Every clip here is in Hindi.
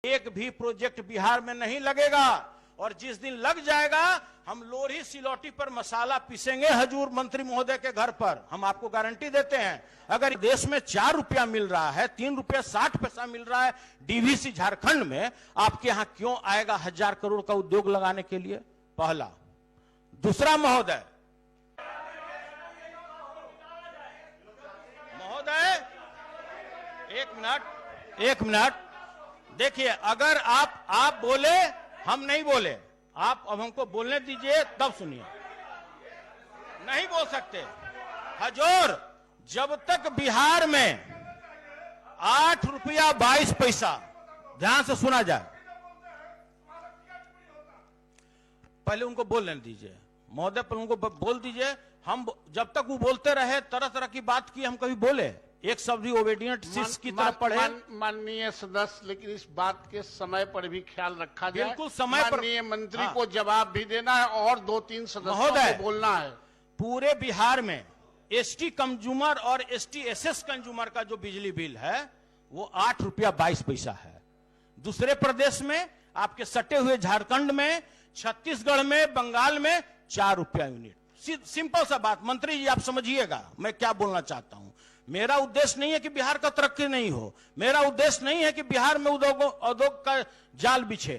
एक भी प्रोजेक्ट बिहार में नहीं लगेगा और जिस दिन लग जाएगा हम लोरी सिलौटी पर मसाला पीसेंगे हजूर मंत्री महोदय के घर पर। हम आपको गारंटी देते हैं। अगर देश में 4 रुपया मिल रहा है, 3 रुपया 60 पैसा मिल रहा है डीवीसी झारखंड में, आपके यहां क्यों आएगा 1000 करोड़ का उद्योग लगाने के लिए? पहला। दूसरा महोदय, एक मिनट देखिए, अगर आप बोले हम नहीं बोले, आप अब हमको बोलने दीजिए तब सुनिए। नहीं बोल सकते हजूर, जब तक बिहार में 8 रुपया 22 पैसा, ध्यान से सुना जाए, पहले उनको बोलने दीजिए महोदय, पर उनको बोल दीजिए। हम जब तक वो बोलते रहे तरह तरह की बात की, हम कभी बोले एक शब्द भी ओबेडिएंट सिस की तरफ पढ़े? माननीय सदस्य, लेकिन इस बात के समय पर भी ख्याल रखा जाए। बिल्कुल समय पर माननीय मंत्री को जवाब भी देना है और 2-3 सदस्यों को बोलना है। पूरे बिहार में एसटी कंज्यूमर और एसटी एसएस कंज्यूमर का जो बिजली बिल है वो 8 रुपया 22 पैसा है। दूसरे प्रदेश में, आपके सटे हुए झारखंड में, छत्तीसगढ़ में, बंगाल में 4 रुपया यूनिट। सिंपल सा बात। मंत्री जी आप समझिएगा मैं क्या बोलना चाहता हूं। मेरा उद्देश्य नहीं है कि बिहार का तरक्की नहीं हो, मेरा उद्देश्य नहीं है कि बिहार में उद्योग का जाल बिछे।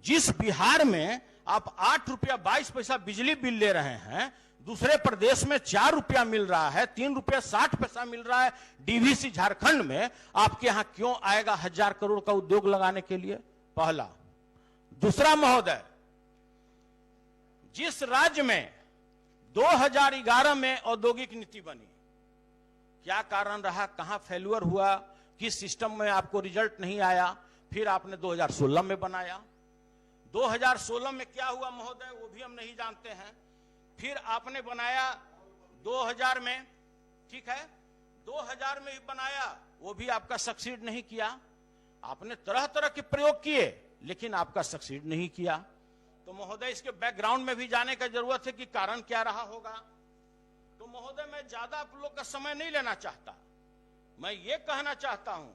जिस बिहार में आप 8 रुपया 22 पैसा बिजली बिल ले रहे हैं, दूसरे प्रदेश में 4 रुपया मिल रहा है, 3 रुपया 60 पैसा मिल रहा है डीवीसी झारखंड में, आपके यहां क्यों आएगा 1000 करोड़ का उद्योग लगाने के लिए? पहला। दूसरा महोदय, जिस राज्य में 2011 में औद्योगिक नीति बनी, क्या कारण रहा, कहां फेल्यूर हुआ, किस सिस्टम में आपको रिजल्ट नहीं आया, फिर आपने 2016 में बनाया। 2016 में क्या हुआ महोदय वो भी हम नहीं जानते हैं। फिर आपने बनाया 2000 में, ठीक है, 2000 में भी बनाया, वो भी आपका सक्सीड नहीं किया। आपने तरह तरह के प्रयोग किए लेकिन आपका सक्सीड नहीं किया। तो महोदय इसके बैकग्राउंड में भी जाने का जरूरत है कि कारण क्या रहा होगा। तो महोदय मैं ज्यादा आप लोग का समय नहीं लेना चाहता। मैं ये कहना चाहता हूं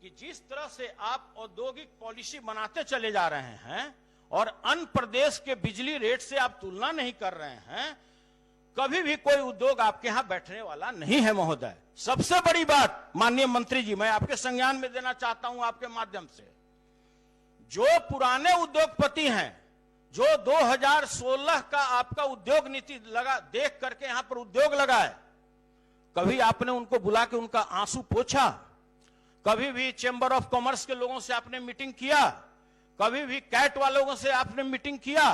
कि जिस तरह से आप औद्योगिक पॉलिसी बनाते चले जा रहे हैं और अन्य प्रदेश के बिजली रेट से आप तुलना नहीं कर रहे हैं, कभी भी कोई उद्योग आपके यहां बैठने वाला नहीं है महोदय। सबसे बड़ी बात माननीय मंत्री जी, मैं आपके संज्ञान में देना चाहता हूं आपके माध्यम से, जो पुराने उद्योगपति हैं, जो 2016 का आपका उद्योग नीति लगा देख करके यहां पर उद्योग लगाए, कभी आपने उनको बुला के उनका आंसू पोंछा? कभी भी चेंबर ऑफ कॉमर्स के लोगों से आपने मीटिंग किया? कभी भी कैट वालों से आपने मीटिंग किया?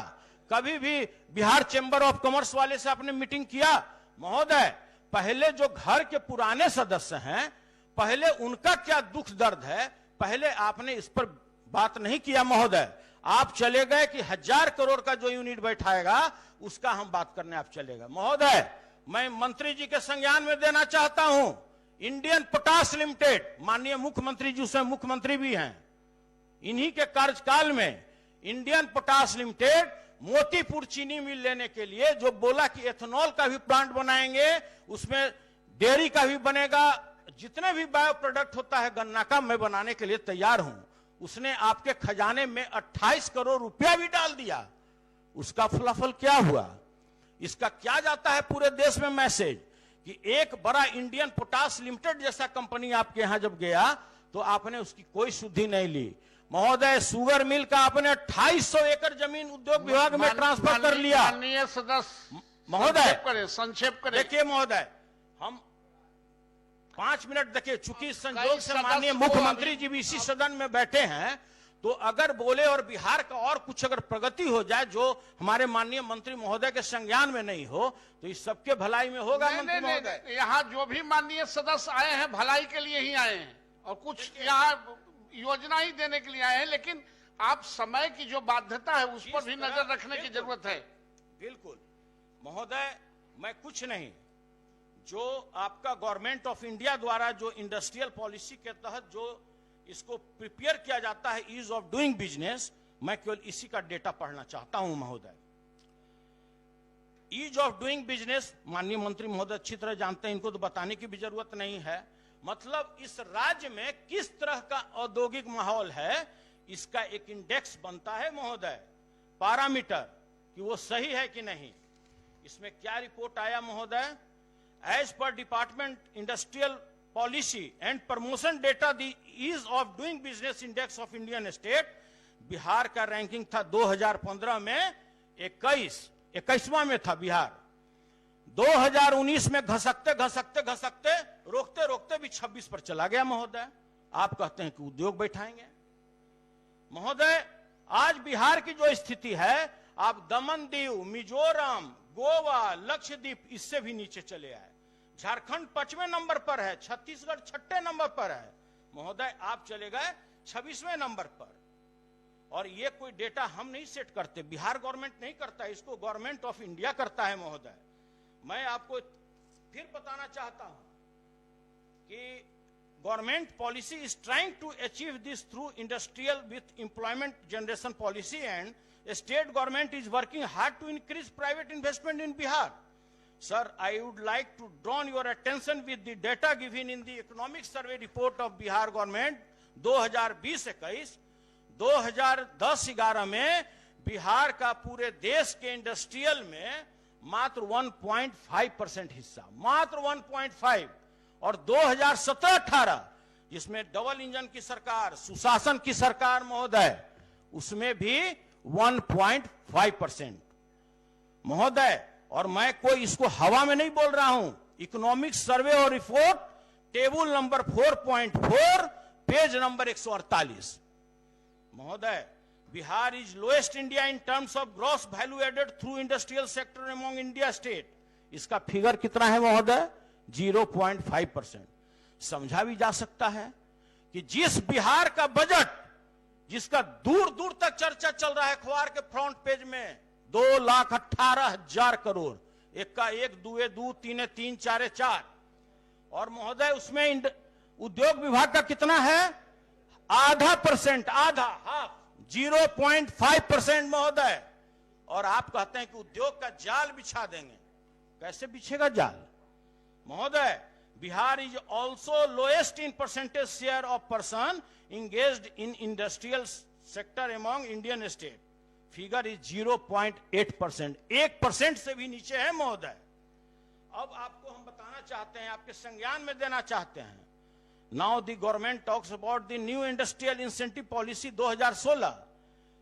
कभी भी बिहार चेंबर ऑफ कॉमर्स वाले से आपने मीटिंग किया? महोदय पहले जो घर के पुराने सदस्य हैं, पहले उनका क्या दुख दर्द है, पहले आपने इस पर बात नहीं किया महोदय। आप चले गए कि 1000 करोड़ का जो यूनिट बैठाएगा उसका हम बात करने आप चले गए। महोदय मैं मंत्री जी के संज्ञान में देना चाहता हूं, इंडियन पोटाश लिमिटेड, माननीय मुख्यमंत्री जी उसमें मुख्यमंत्री भी हैं, इन्हीं के कार्यकाल में इंडियन पोटाश लिमिटेड मोतीपुर चीनी मिल लेने के लिए जो बोला कि एथेनॉल का भी प्लांट बनाएंगे, उसमें डेयरी का भी बनेगा, जितने भी बायो प्रोडक्ट होता है गन्ना का, मैं बनाने के लिए तैयार हूं। उसने आपके खजाने में 28 करोड़ रुपया भी डाल दिया। उसका फलाफल क्या हुआ? इसका क्या जाता है पूरे देश में मैसेज कि एक बड़ा इंडियन पोटाश लिमिटेड जैसा कंपनी आपके यहां जब गया तो आपने उसकी कोई शुद्धि नहीं ली। महोदय शुगर मिल का आपने 2800 एकड़ जमीन उद्योग विभाग में ट्रांसफर कर लिया। माननीय सदस्य महोदय संक्षेप करें। देखिए महोदय, हम 5 मिनट देखिए, चूंकि संजोग से माननीय मुख्यमंत्री जी भी इसी सदन में बैठे हैं, तो अगर बोले और बिहार का और कुछ अगर प्रगति हो जाए जो हमारे माननीय मंत्री महोदय के संज्ञान में नहीं हो, तो इस सबके भलाई में होगा। मंत्री महोदय यहाँ जो भी माननीय सदस्य आए हैं भलाई के लिए ही आए हैं और कुछ यहाँ योजना ही देने के लिए आए हैं, लेकिन आप समय की जो बाध्यता है उस पर भी नजर रखने की जरूरत है। बिल्कुल महोदय, मैं कुछ नहीं, जो आपका गवर्नमेंट ऑफ इंडिया द्वारा जो इंडस्ट्रियल पॉलिसी के तहत जो इसको प्रिपेयर किया जाता है, ईज ऑफ डूइंग बिजनेस, मैं केवल इसी का डेटा पढ़ना चाहता हूं महोदय। ईज ऑफ डूइंग बिजनेस माननीय मंत्री महोदय अच्छी तरह जानते हैं, इनको तो बताने की भी जरूरत नहीं है। मतलब इस राज्य में किस तरह का औद्योगिक माहौल है, इसका एक इंडेक्स बनता है महोदय, पैरामीटर, कि वो सही है कि नहीं। इसमें क्या रिपोर्ट आया महोदय? As per department industrial policy and promotion data, the ease of doing business index of Indian state, Bihar का रैंकिंग था 2015 में 21वां में था बिहार। 2019 में घसकते घसकते घसकते रोकते रोकते भी 26 पर चला गया महोदय। आप कहते हैं कि उद्योग बैठाएंगे। महोदय, आज बिहार की जो स्थिति है, आप दमन दीव, मिजोरम, गोवा, लक्षद्वीप इससे भी नीचे चले आए। झारखंड 5वें नंबर पर है, छत्तीसगढ़ 6ठे नंबर पर है। महोदय, आप चले गए 26वें नंबर पर। और ये कोई डेटा हम नहीं सेट करते, बिहार गवर्नमेंट नहीं करता, इसको गवर्नमेंट ऑफ इंडिया करता है महोदय। मैं आपको फिर बताना चाहता हूं कि government policy is trying to achieve this through industrial with employment generation policy, and state government is working hard to increase private investment in Bihar. Sir, I would like to draw your attention with the data given in the economic survey report of Bihar government 2020-21। 2010-11 में बिहार का पूरे देश के इंडस्ट्रियल में मात्र 1.5% हिस्सा, मात्र 1.5। और 2017-18 जिसमें डबल इंजन की सरकार, सुशासन की सरकार महोदय, उसमें भी 1.5% महोदय। और मैं कोई इसको हवा में नहीं बोल रहा हूं, इकोनॉमिक सर्वे और report table number 4.4 page number 148। महोदय, Bihar is lowest India in terms of gross value added through industrial sector among India state. इसका फिगर कितना है महोदय? 0.5%। समझा भी जा सकता है कि जिस बिहार का बजट, जिसका दूर दूर तक चर्चा चल रहा है अखबार के फ्रंट पेज में, 2,18,000 करोड़, एक का एक, दुए दू, तीने तीन, चारे चार। और महोदय उसमें उद्योग विभाग का कितना है? आधा परसेंट, आधा, हाफ, 0.5% महोदय। और आप कहते हैं कि उद्योग का जाल बिछा देंगे। कैसे बिछेगा जाल महोदय? Bihar is also lowest in percentage share of person engaged in industrial sector among Indian state. Figure is 0.8%, 1% से भी नीचे है महोदय। अब आपको हम बताना चाहते हैं, आपके संज्ञान में देना चाहते हैं। Now the government talks about the new industrial incentive policy 2016,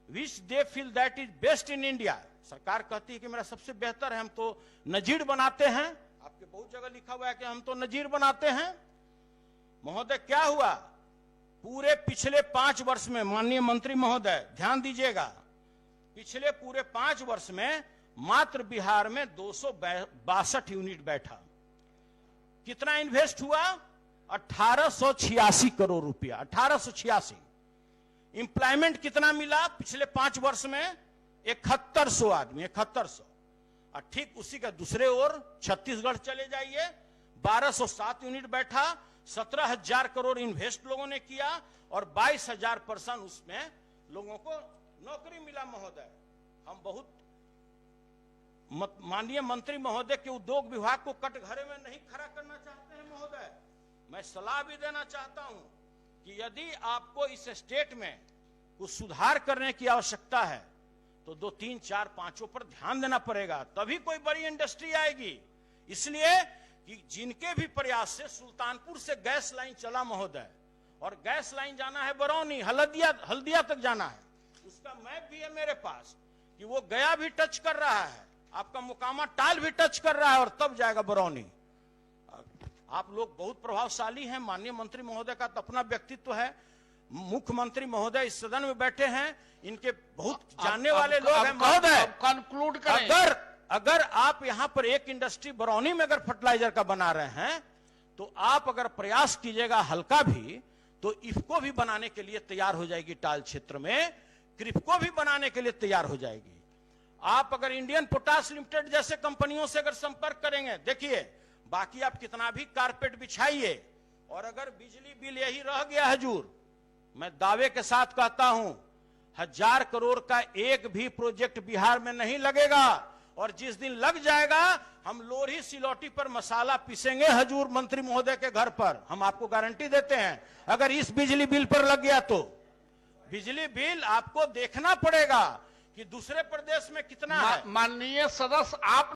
which they feel that is best in India. सरकार कहती है कि मेरा सबसे बेहतर है, हम तो नजीर बनाते हैं। आपके बहुत जगह लिखा हुआ है कि हम तो नजीर बनाते हैं। महोदय, क्या हुआ? पूरे पिछले 5 वर्ष में, माननीय मंत्री महोदय ध्यान दीजिएगा, पिछले पूरे 5 वर्ष में मात्र बिहार में 262 यूनिट बैठा। कितना इन्वेस्ट हुआ? 1886 करोड़ रुपया, 1886। एम्प्लॉयमेंट कितना मिला पिछले 5 वर्ष में? 7100 आदमी, 7100। और ठीक उसी का दूसरे ओर छत्तीसगढ़ चले जाइए, 1207 यूनिट बैठा, 17,000 करोड़ इन्वेस्ट लोगों ने किया और 22,000 पर्सन उसमें लोगों को नौकरी मिला महोदय। हम बहुत माननीय मंत्री महोदय के उद्योग विभाग को कटघरे में नहीं खड़ा करना चाहते हैं महोदय। मैं सलाह भी देना चाहता हूं कि यदि आपको इस स्टेट में कुछ सुधार करने की आवश्यकता है तो 2, 3, 4, 5 पर ध्यान देना पड़ेगा, तभी कोई बड़ी इंडस्ट्री आएगी। इसलिए कि जिनके भी प्रयास से सुल्तानपुर से गैस लाइन चला महोदय, और गैस लाइन जाना है बरौनी, हल्दिया तक जाना है, उसका मैप भी है मेरे पास कि वो गया भी टच कर रहा है, आपका मुकामा टाल भी टच कर रहा है और तब जाएगा बरौनी। आप लोग बहुत प्रभावशाली हैं। माननीय मंत्री महोदय का तो अपना व्यक्तित्व है, मुख्यमंत्री महोदय इस सदन में बैठे हैं, इनके बहुत जानने वाले लोग हैं महोदय। कंक्लूड करें। अगर आप यहां पर एक इंडस्ट्री बरौनी में अगर फर्टिलाइजर का बना रहे हैं तो आप अगर प्रयास कीजिएगा हल्का भी, तो इफको भी बनाने के लिए तैयार हो जाएगी टाल क्षेत्र में, क्रिप्को भी बनाने के लिए तैयार हो जाएगी। आप अगर इंडियन पोटाश लिमिटेड जैसे कंपनियों से अगर संपर्क करेंगे, देखिए बाकी आप कितना भी कारपेट बिछाइए, और अगर बिजली बिल यही रह गया हजूर, मैं दावे के साथ कहता हूं 1000 करोड़ का एक भी प्रोजेक्ट बिहार में नहीं लगेगा। और जिस दिन लग जाएगा हम लोरही सिलौटी पर मसाला पीसेंगे हजूर मंत्री महोदय के घर पर। हम आपको गारंटी देते हैं, अगर इस बिजली बिल पर लग गया तो बिजली बिल आपको देखना पड़ेगा कि दूसरे प्रदेश में कितना है। माननीय सदस्य, आप